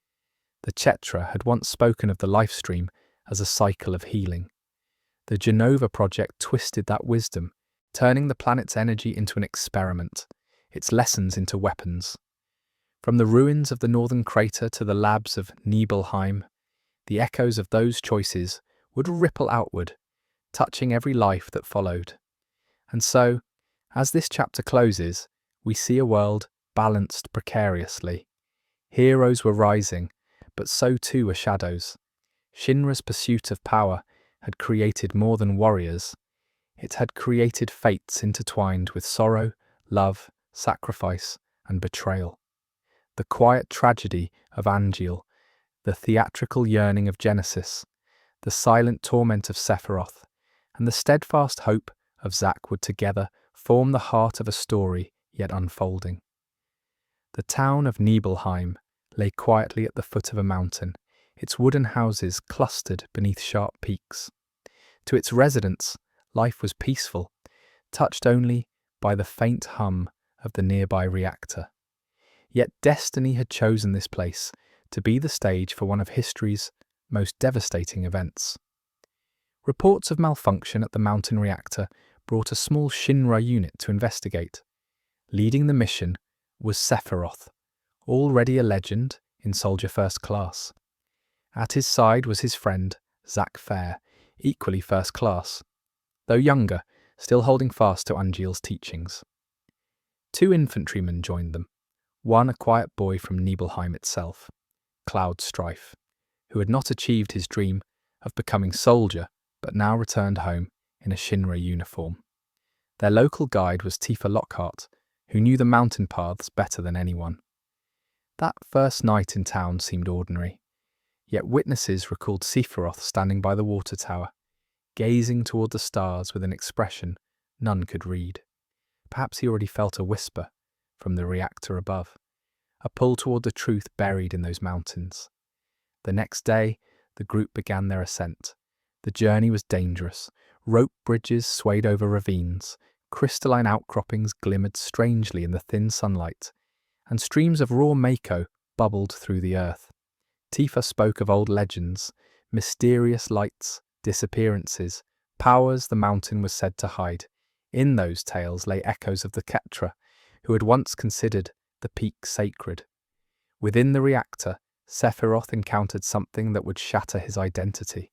The Cetra had once spoken of the life stream as a cycle of healing. The Genova project twisted that wisdom, turning the planet's energy into an experiment, its lessons into weapons. From the ruins of the northern crater to the labs of Nibelheim, the echoes of those choices would ripple outward, touching every life that followed. And so, as this chapter closes, we see a world balanced precariously. Heroes were rising, but so too were shadows. Shinra's pursuit of power had created more than warriors. It had created fates intertwined with sorrow, love, sacrifice, and betrayal. The quiet tragedy of Angeal, the theatrical yearning of Genesis, the silent torment of Sephiroth, and the steadfast hope of Zack would together form the heart of a story yet unfolding. The town of Nibelheim lay quietly at the foot of a mountain, its wooden houses clustered beneath sharp peaks. To its residents, life was peaceful, touched only by the faint hum of the nearby reactor. Yet destiny had chosen this place to be the stage for one of history's most devastating events. Reports of malfunction at the mountain reactor brought a small Shinra unit to investigate. Leading the mission was Sephiroth, already a legend in Soldier First Class. At his side was his friend, Zack Fair, equally first class. Though younger, still holding fast to Angeal's teachings. 2 infantrymen joined them, one a quiet boy from Nibelheim itself, Cloud Strife, who had not achieved his dream of becoming soldier, but now returned home in a Shinra uniform. Their local guide was Tifa Lockhart, who knew the mountain paths better than anyone. That first night in town seemed ordinary, yet witnesses recalled Sephiroth standing by the water tower, gazing toward the stars with an expression none could read. Perhaps he already felt a whisper from the reactor above, a pull toward the truth buried in those mountains. The next day, the group began their ascent. The journey was dangerous. Rope bridges swayed over ravines, crystalline outcroppings glimmered strangely in the thin sunlight, and streams of raw mako bubbled through the earth. Tifa spoke of old legends, mysterious lights, disappearances, powers the mountain was said to hide. In those tales lay echoes of the Cetra, who had once considered the peak sacred. Within the reactor, Sephiroth encountered something that would shatter his identity.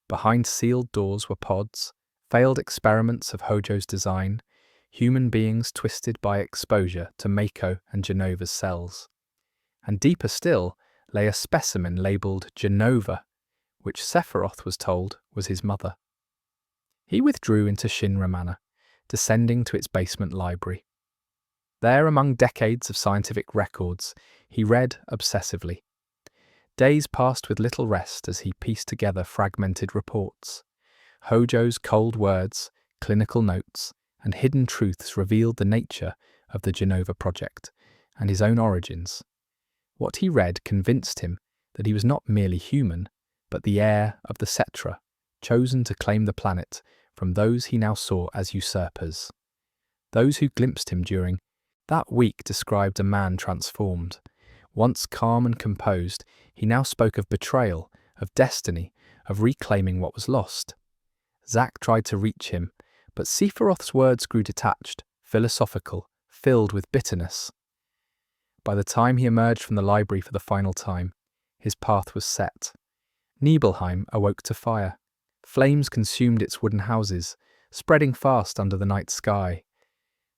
Behind sealed doors were pods, failed experiments of Hojo's design, human beings twisted by exposure to Mako and Genova's cells. And deeper still lay a specimen labelled Genova, which Sephiroth was told was his mother. He withdrew into Shinra Manor, descending to its basement library. There, among decades of scientific records, he read obsessively. Days passed with little rest as he pieced together fragmented reports. Hojo's cold words, clinical notes, and hidden truths revealed the nature of the Genova project and his own origins. What he read convinced him that he was not merely human, but the heir of the Cetra, chosen to claim the planet from those he now saw as usurpers. Those who glimpsed him during that week described a man transformed. Once calm and composed, he now spoke of betrayal, of destiny, of reclaiming what was lost. Zack tried to reach him, but Sephiroth's words grew detached, philosophical, filled with bitterness. By the time he emerged from the library for the final time, his path was set. Nibelheim awoke to fire. Flames consumed its wooden houses, spreading fast under the night sky.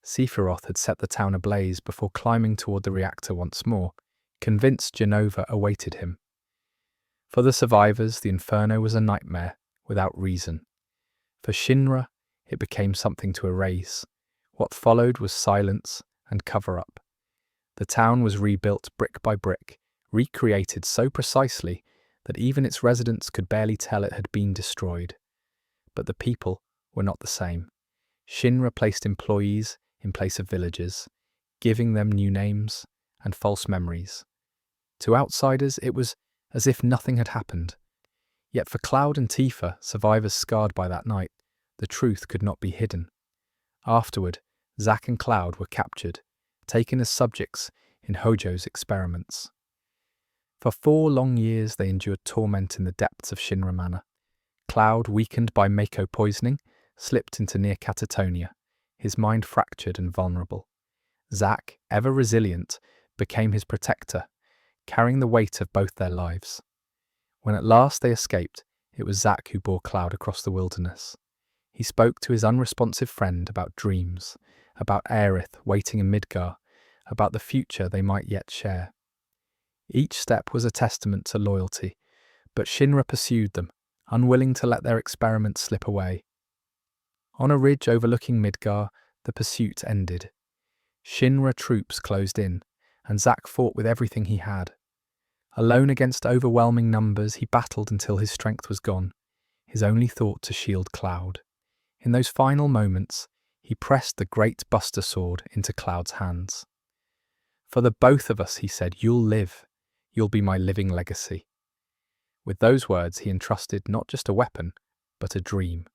Sephiroth had set the town ablaze before climbing toward the reactor once more, convinced Genova awaited him. For the survivors, the inferno was a nightmare without reason. For Shinra, it became something to erase. What followed was silence and cover-up. The town was rebuilt brick by brick, recreated so precisely that even its residents could barely tell it had been destroyed. But the people were not the same. Shinra placed employees in place of villagers, giving them new names and false memories. To outsiders, it was as if nothing had happened. Yet for Cloud and Tifa, survivors scarred by that night, the truth could not be hidden. Afterward, Zack and Cloud were captured, taken as subjects in Hojo's experiments. For 4 long years they endured torment in the depths of Shinra Manor. Cloud, weakened by Mako poisoning, slipped into near catatonia, his mind fractured and vulnerable. Zack, ever resilient, became his protector, carrying the weight of both their lives. When at last they escaped, it was Zack who bore Cloud across the wilderness. He spoke to his unresponsive friend about dreams, about Aerith waiting in Midgar, about the future they might yet share. Each step was a testament to loyalty, but Shinra pursued them, unwilling to let their experiments slip away. On a ridge overlooking Midgar, the pursuit ended. Shinra troops closed in, and Zack fought with everything he had. Alone against overwhelming numbers, he battled until his strength was gone, his only thought to shield Cloud. In those final moments, he pressed the great Buster Sword into Cloud's hands. "For the both of us," he said, "you'll live. You'll be my living legacy." With those words, he entrusted not just a weapon, but a dream.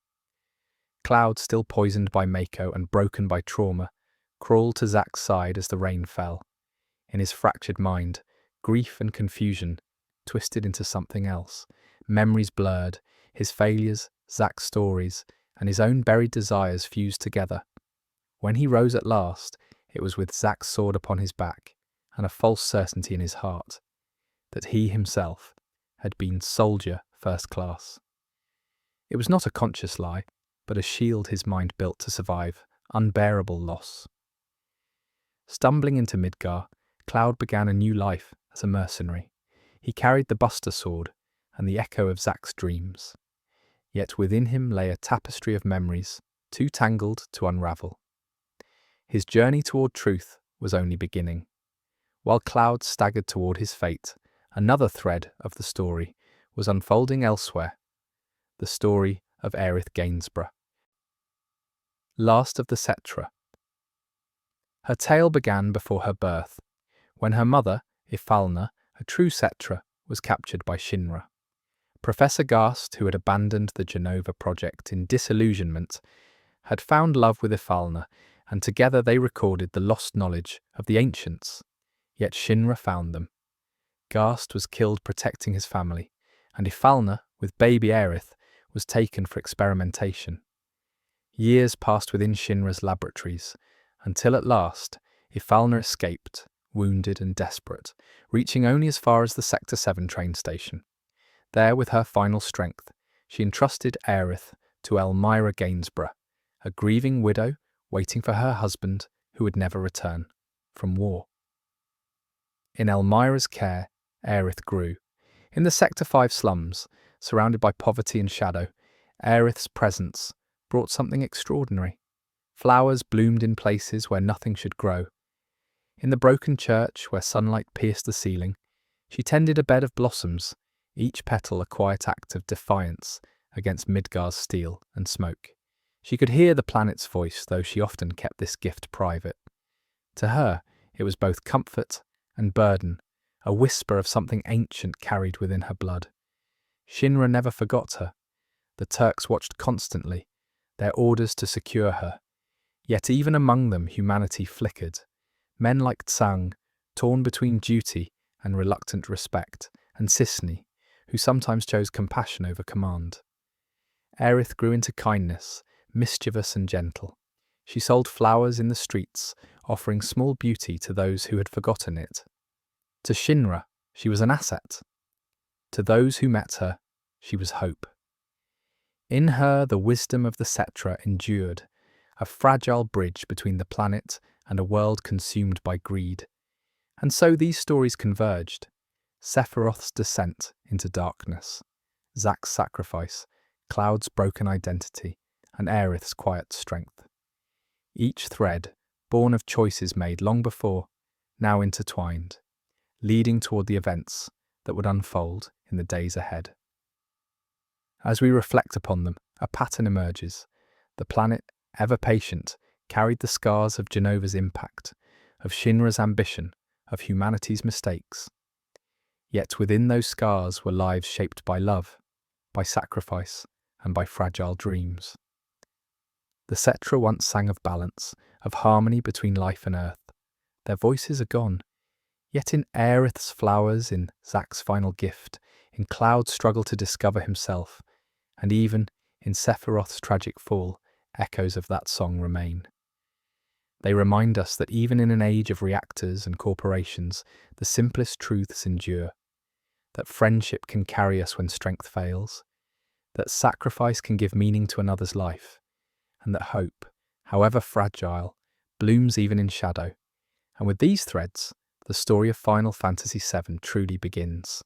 Cloud, still poisoned by Mako and broken by trauma, crawled to Zack's side as the rain fell. In his fractured mind, grief and confusion twisted into something else. Memories blurred, his failures, Zack's stories, and his own buried desires fused together. When he rose at last, it was with Zack's sword upon his back and a false certainty in his heart that he himself had been soldier first class. It was not a conscious lie, but a shield his mind built to survive unbearable loss. Stumbling into Midgar, Cloud began a new life as a mercenary. He carried the Buster Sword and the echo of Zack's dreams. Yet within him lay a tapestry of memories, too tangled to unravel. His journey toward truth was only beginning. While Cloud staggered toward his fate, another thread of the story was unfolding elsewhere. The story of Aerith Gainsborough, last of the Cetra. Her tale began before her birth, when her mother, Ifalna, a true Cetra, was captured by Shinra. Professor Gast, who had abandoned the Genova project in disillusionment, had found love with Ifalna, and together they recorded the lost knowledge of the ancients. Yet Shinra found them. Gast was killed protecting his family, and Ifalna, with baby Aerith, was taken for experimentation. Years passed within Shinra's laboratories, until at last, Ifalna escaped, wounded and desperate, reaching only as far as the Sector 7 train station. There, with her final strength, she entrusted Aerith to Elmira Gainsborough, a grieving widow waiting for her husband who would never return from war. In Elmira's care, Aerith grew. In the Sector 5 slums, surrounded by poverty and shadow, Aerith's presence brought something extraordinary. Flowers bloomed in places where nothing should grow. In the broken church, where sunlight pierced the ceiling, she tended a bed of blossoms, each petal a quiet act of defiance against Midgar's steel and smoke. She could hear the planet's voice, though she often kept this gift private. To her, it was both comfort and burden, a whisper of something ancient carried within her blood. Shinra never forgot her. The Turks watched constantly, their orders to secure her. Yet even among them humanity flickered. Men like Tsang, torn between duty and reluctant respect, and Sisney, who sometimes chose compassion over command. Aerith grew into kindness, mischievous and gentle. She sold flowers in the streets, offering small beauty to those who had forgotten it. To Shinra, she was an asset. To those who met her, she was hope. In her, the wisdom of the Cetra endured, a fragile bridge between the planet and a world consumed by greed. And so these stories converged. Sephiroth's descent into darkness, Zack's sacrifice, Cloud's broken identity, and Aerith's quiet strength. Each thread, born of choices made long before, now intertwined, leading toward the events that would unfold in the days ahead. As we reflect upon them, a pattern emerges. The planet, ever patient, carried the scars of Genova's impact, of Shinra's ambition, of humanity's mistakes. Yet within those scars were lives shaped by love, by sacrifice, and by fragile dreams. The Cetra once sang of balance, of harmony between life and earth. Their voices are gone. Yet in Aerith's flowers, in Zack's final gift, in Cloud's struggle to discover himself, and even in Sephiroth's tragic fall, echoes of that song remain. They remind us that even in an age of reactors and corporations, the simplest truths endure, that friendship can carry us when strength fails, that sacrifice can give meaning to another's life, and that hope, however fragile, blooms even in shadow. And with these threads, the story of Final Fantasy VII truly begins.